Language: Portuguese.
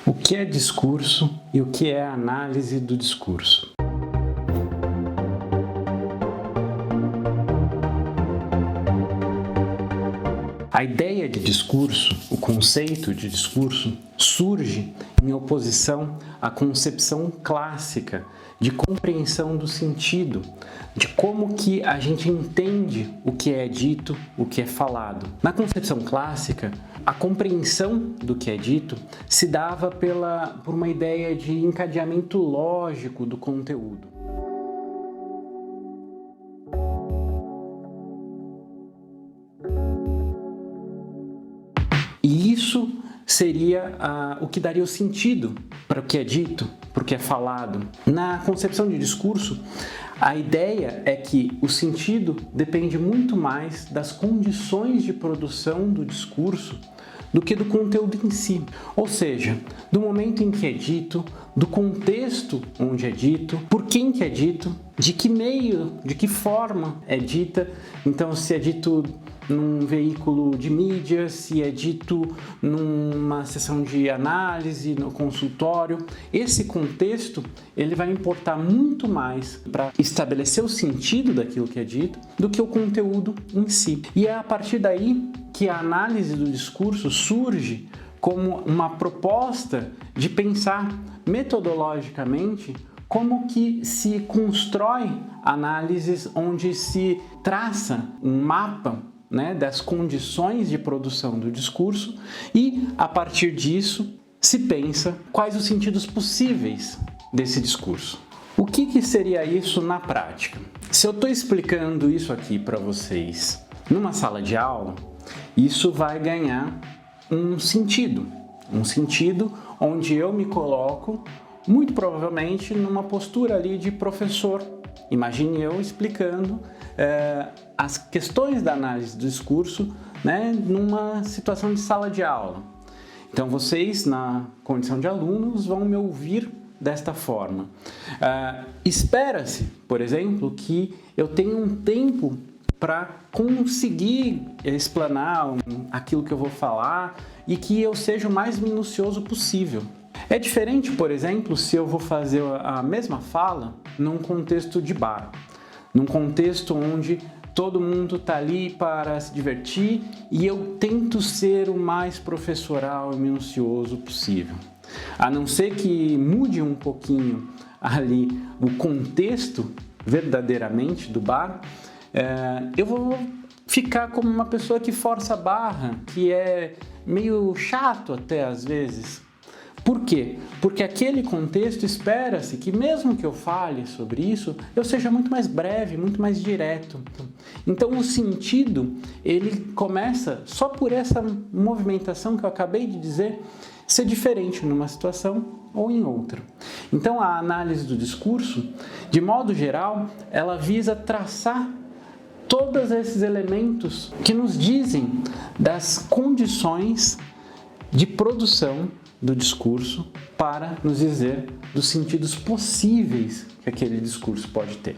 O que é discurso e o que é análise do discurso? A ideia de discurso, o conceito de discurso, surge em oposição à concepção clássica de compreensão do sentido, de como que a gente entende o que é dito, o que é falado. Na concepção clássica, a compreensão do que é dito se dava por uma ideia de encadeamento lógico do conteúdo. E isso seria o que daria o sentido para o que é dito, para o que é falado. Na concepção de discurso, a ideia é que o sentido depende muito mais das condições de produção do discurso do que do conteúdo em si. Ou seja, do momento em que é dito, do contexto onde é dito, por quem que é dito, de que meio, de que forma é dita. Então, se é dito num veículo de mídia, se é dito numa sessão de análise, no consultório. Esse contexto, ele vai importar muito mais para estabelecer o sentido daquilo que é dito do que o conteúdo em si. E é a partir daí que a análise do discurso surge como uma proposta de pensar metodologicamente como que se constrói análises onde se traça um mapa, das condições de produção do discurso e, a partir disso, se pensa quais os sentidos possíveis desse discurso. O que seria isso na prática? Se eu estou explicando isso aqui para vocês numa sala de aula, isso vai ganhar um sentido onde eu me coloco, muito provavelmente, numa postura ali de professor. Imagine eu explicando as questões da análise do discurso, numa situação de sala de aula. Então, vocês, na condição de alunos, vão me ouvir desta forma. Espera-se, por exemplo, que eu tenha um tempo para conseguir explanar aquilo que eu vou falar e que eu seja o mais minucioso possível. É diferente, por exemplo, se eu vou fazer a mesma fala num contexto de bar, num contexto onde todo mundo está ali para se divertir e eu tento ser o mais professoral e minucioso possível. A não ser que mude um pouquinho ali o contexto verdadeiramente do bar, eu vou ficar como uma pessoa que força a barra, que é meio chato até às vezes. Por quê? Porque aquele contexto espera-se que mesmo que eu fale sobre isso, eu seja muito mais breve, muito mais direto. Então o sentido, ele começa só por essa movimentação que eu acabei de dizer, ser diferente numa situação ou em outra. Então a análise do discurso, de modo geral, ela visa traçar todos esses elementos que nos dizem das condições de produção do discurso para nos dizer dos sentidos possíveis que aquele discurso pode ter.